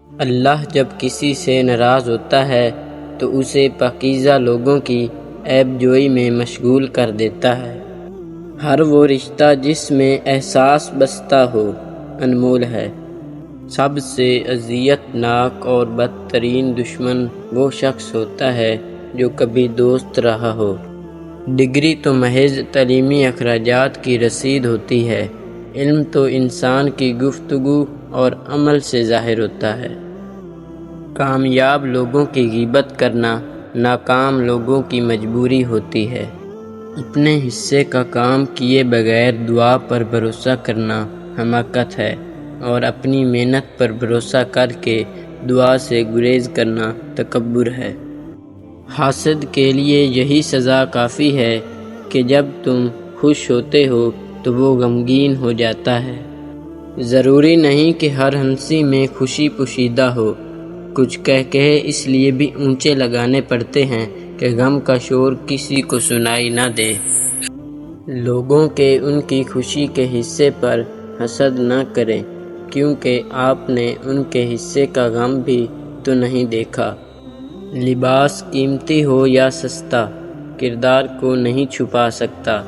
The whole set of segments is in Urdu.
اللہ جب کسی سے ناراض ہوتا ہے تو اسے پاکیزہ لوگوں کی عیب جوئی میں مشغول کر دیتا ہے۔ ہر وہ رشتہ جس میں احساس بستا ہو انمول ہے۔ سب سے اذیت ناک اور بدترین دشمن وہ شخص ہوتا ہے جو کبھی دوست رہا ہو۔ ڈگری تو محض تعلیمی اخراجات کی رسید ہوتی ہے، علم تو انسان کی گفتگو اور عمل سے ظاہر ہوتا ہے۔ کامیاب لوگوں کی غیبت کرنا ناکام لوگوں کی مجبوری ہوتی ہے۔ اپنے حصے کا کام کیے بغیر دعا پر بھروسہ کرنا حماقت ہے، اور اپنی محنت پر بھروسہ کر کے دعا سے گریز کرنا تکبر ہے۔ حاسد کے لیے یہی سزا کافی ہے کہ جب تم خوش ہوتے ہو تو وہ غمگین ہو جاتا ہے۔ ضروری نہیں کہ ہر ہنسی میں خوشی پوشیدہ ہو، کچھ کہے اس لیے بھی اونچے لگانے پڑتے ہیں کہ غم کا شور کسی کو سنائی نہ دے۔ لوگوں کے ان کی خوشی کے حصے پر حسد نہ کریں، کیونکہ آپ نے ان کے حصے کا غم بھی تو نہیں دیکھا۔ لباس قیمتی ہو یا سستا، کردار کو نہیں چھپا سکتا۔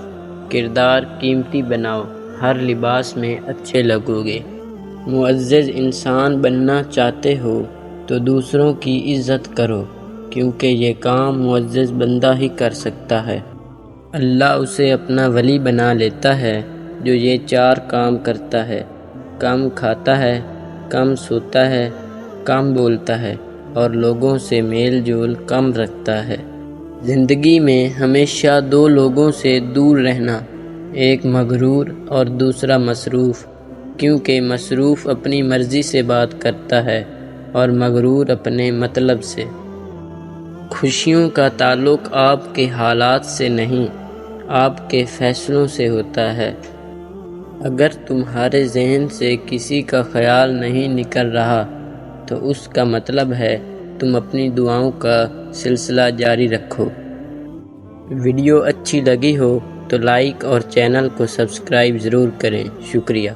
کردار قیمتی بناؤ، ہر لباس میں اچھے لگو گے۔ معزز انسان بننا چاہتے ہو تو دوسروں کی عزت کرو، کیونکہ یہ کام معزز بندہ ہی کر سکتا ہے۔ اللہ اسے اپنا ولی بنا لیتا ہے جو یہ 4 کام کرتا ہے: کم کھاتا ہے، کم سوتا ہے، کم بولتا ہے، اور لوگوں سے میل جول کم رکھتا ہے۔ زندگی میں ہمیشہ 2 لوگوں سے دور رہنا، ایک مغرور اور دوسرا مصروف، کیونکہ مصروف اپنی مرضی سے بات کرتا ہے اور مغرور اپنے مطلب سے۔ خوشیوں کا تعلق آپ کے حالات سے نہیں، آپ کے فیصلوں سے ہوتا ہے۔ اگر تمہارے ذہن سے کسی کا خیال نہیں نکل رہا تو اس کا مطلب ہے تم اپنی دعاؤں کا سلسلہ جاری رکھو۔ ویڈیو اچھی لگی ہو تو لائک اور چینل کو سبسکرائب ضرور کریں۔ شکریہ۔